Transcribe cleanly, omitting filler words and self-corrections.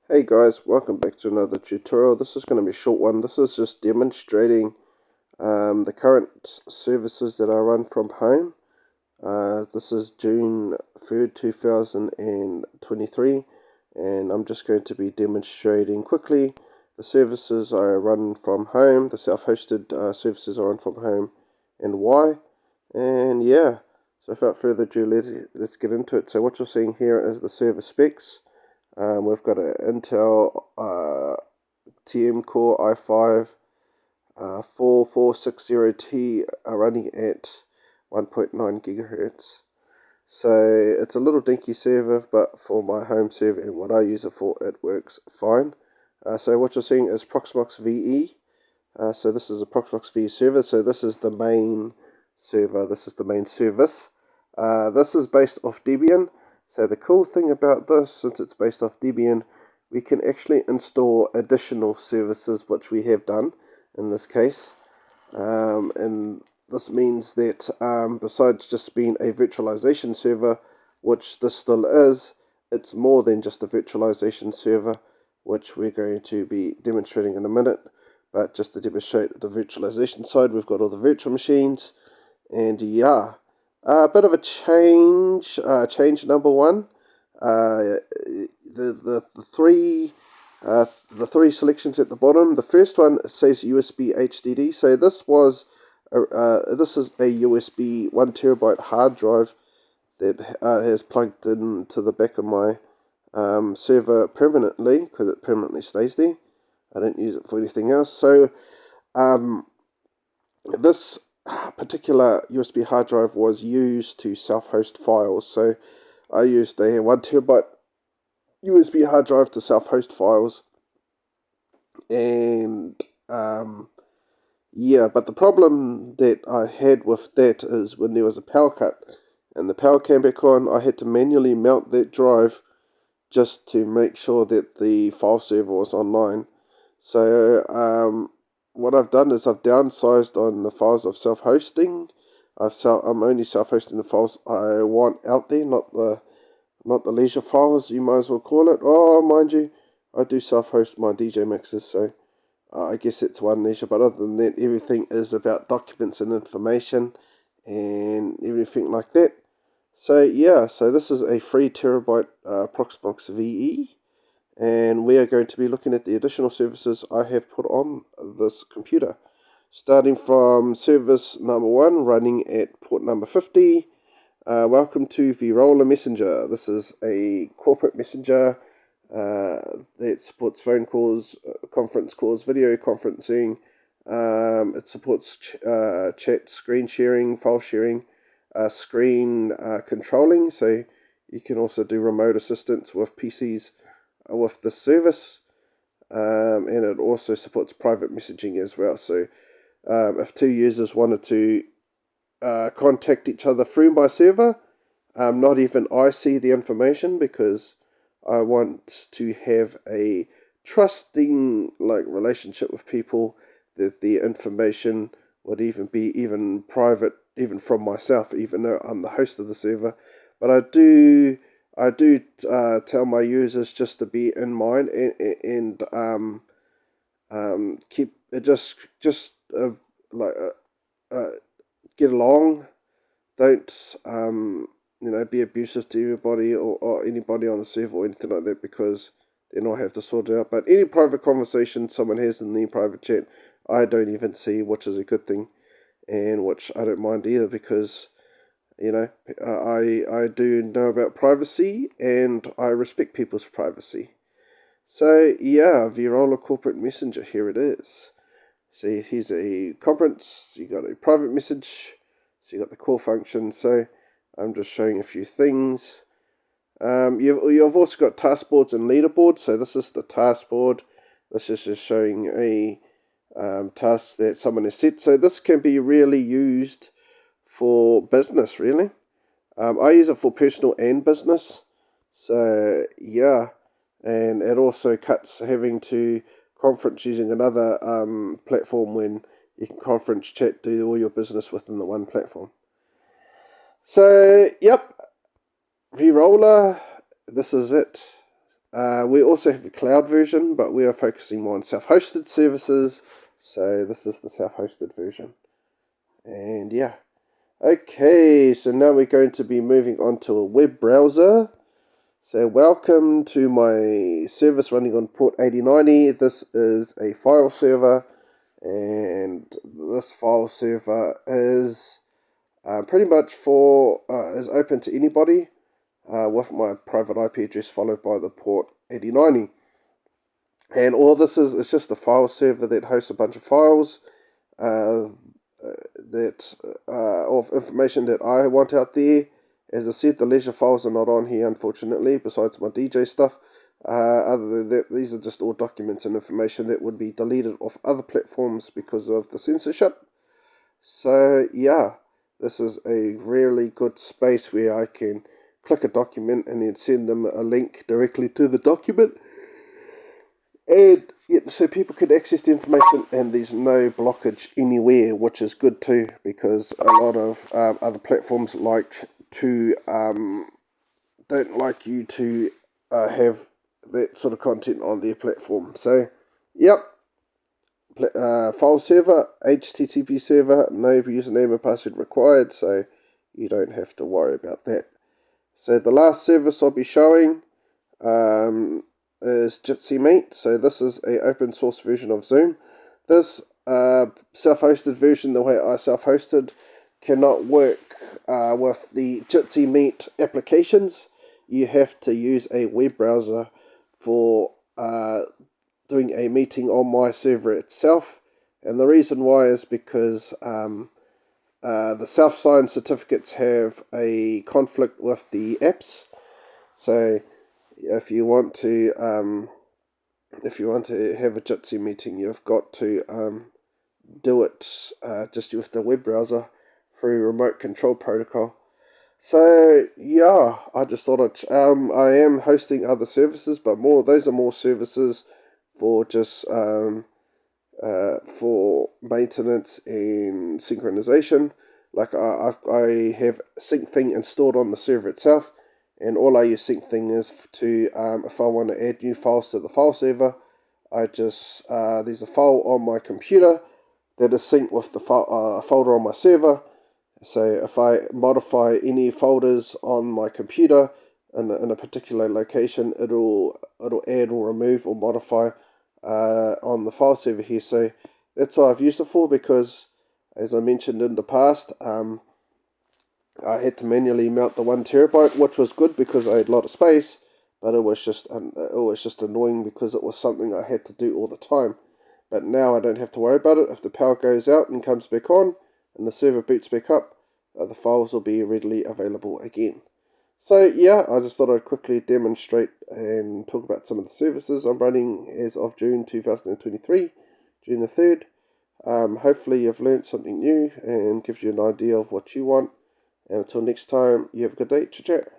Hey guys, welcome back to another tutorial. This is going to be a short one. This is just demonstrating the current services that I run from home. This is June 3rd, 2023, and I'm just going to be demonstrating quickly the services I run from home, the self-hosted services I run from home, and why. And yeah, so without further ado, let's get into it. So what you're seeing here is the server specs. We've got an Intel TM Core i5 4460T running at 1.9 gigahertz. So it's a little dinky server, but for my home server and what I use it for, it works fine. So what you're seeing is Proxmox VE. So this is a Proxmox VE server. So this is the main server. This is the main service. This is based off Debian. So the cool thing about this, since it's based off Debian, we can actually install additional services, which we have done in this case. And this means that besides just being a virtualization server, which this still is, it's more than just a virtualization server, which we're going to be demonstrating in a minute. But just to demonstrate the virtualization side, we've got all the virtual machines, and yeah, a bit of a change. Change number one. The three selections at the bottom. The first one says USB HDD. So this is a USB 1 terabyte hard drive that has plugged into the back of my server permanently, because it permanently stays there. I don't use it for anything else. So this particular USB hard drive was used to self-host files. So I used a 1 terabyte USB hard drive to self-host files, and yeah, but the problem that I had with that is when there was a power cut and the power came back on, I had to manually mount that drive just to make sure that the file server was online. So what I've done is I've downsized on the files of self-hosting. I'm only self-hosting the files I want out there, not the leisure files, you might as well call it. Oh, mind you, I do self-host my DJ mixes, so I guess it's one leisure. But other than that, everything is about documents and information and everything like that. So yeah, so this is a 3 terabyte Proxmox VE, and we are going to be looking at the additional services I have put on this computer. Starting from service number 1, running at port number 50. Welcome to Virola Messenger. This is a corporate messenger that supports phone calls, conference calls, video conferencing. It supports chat, screen sharing, file sharing, screen controlling. So you can also do remote assistance with PCs with the service. And it also supports private messaging as well. So if two users wanted to contact each other through my server, not even I see the information, because I want to have a trusting relationship with people, that the information would even be even private, even from myself, even though I'm the host of the server. But I do tell my users just to be in mind, and keep just like get along. Don't be abusive to anybody, or anybody on the server or anything like that, because then I have to sort it out. But any private conversation someone has in the private chat, I don't even see, which is a good thing, and which I don't mind either, because I do know about privacy, and I respect people's privacy. So yeah, Virola Corporate Messenger, here it is. See, here's a conference, you got a private message, so you got the core function. So I'm just showing a few things. You've also got task boards and leaderboards. So this is the task board. This is just showing a task that someone has set. So this can be really used for business, really. I use it for personal and business. So yeah, and it also cuts having to conference using another platform, when you can conference chat, do all your business within the one platform. So yep, Virola, this is it. We also have a cloud version, but we are focusing more on self-hosted services. So this is the self-hosted version. And yeah. Okay, so now we're going to be moving on to a web browser. So welcome to my service running on port 8090. This is a file server, and this file server is pretty much is open to anybody with my private IP address followed by the port 8090. And all this is just a file server that hosts a bunch of files of information that I want out there. As I said, the leisure files are not on here, unfortunately, besides my DJ stuff. Other than that, these are just all documents and information that would be deleted off other platforms because of the censorship. So, yeah, this is a really good space where I can click a document and then send them a link directly to the document. And so people can access the information and there's no blockage anywhere, which is good too, because a lot of other platforms don't like you to have that sort of content on their platform. So, yep, file server, HTTP server, no username and password required, so you don't have to worry about that. So the last service I'll be showing is Jitsi Meet. So this is a open source version of Zoom. This self-hosted version, the way I self-hosted, cannot work with the Jitsi Meet applications. You have to use a web browser for doing a meeting on my server itself. And the reason why is because the self-signed certificates have a conflict with the apps. So if you want to have a Jitsi meeting, you've got to do it just with the web browser through remote control protocol. So yeah, I just thought I am hosting other services, but those are more services for just for maintenance and synchronization. Like I have SyncThing installed on the server itself, and all I use SyncThing is to if I want to add new files to the file server, I just there's a file on my computer that is synced with the folder on my server. So if I modify any folders on my computer in a particular location, it'll add or remove or modify on the file server here. So that's what I've used it for, because as I mentioned in the past, I had to manually mount the 1 terabyte, which was good because I had a lot of space, but it was just annoying because it was something I had to do all the time. But now I don't have to worry about it. If the power goes out and comes back on, and the server boots back up, the files will be readily available again. So yeah, I just thought I'd quickly demonstrate and talk about some of the services I'm running as of June 2023, June the 3rd. Hopefully you've learned something new and gives you an idea of what you want. And until next time, you have a good day. Ciao, ciao.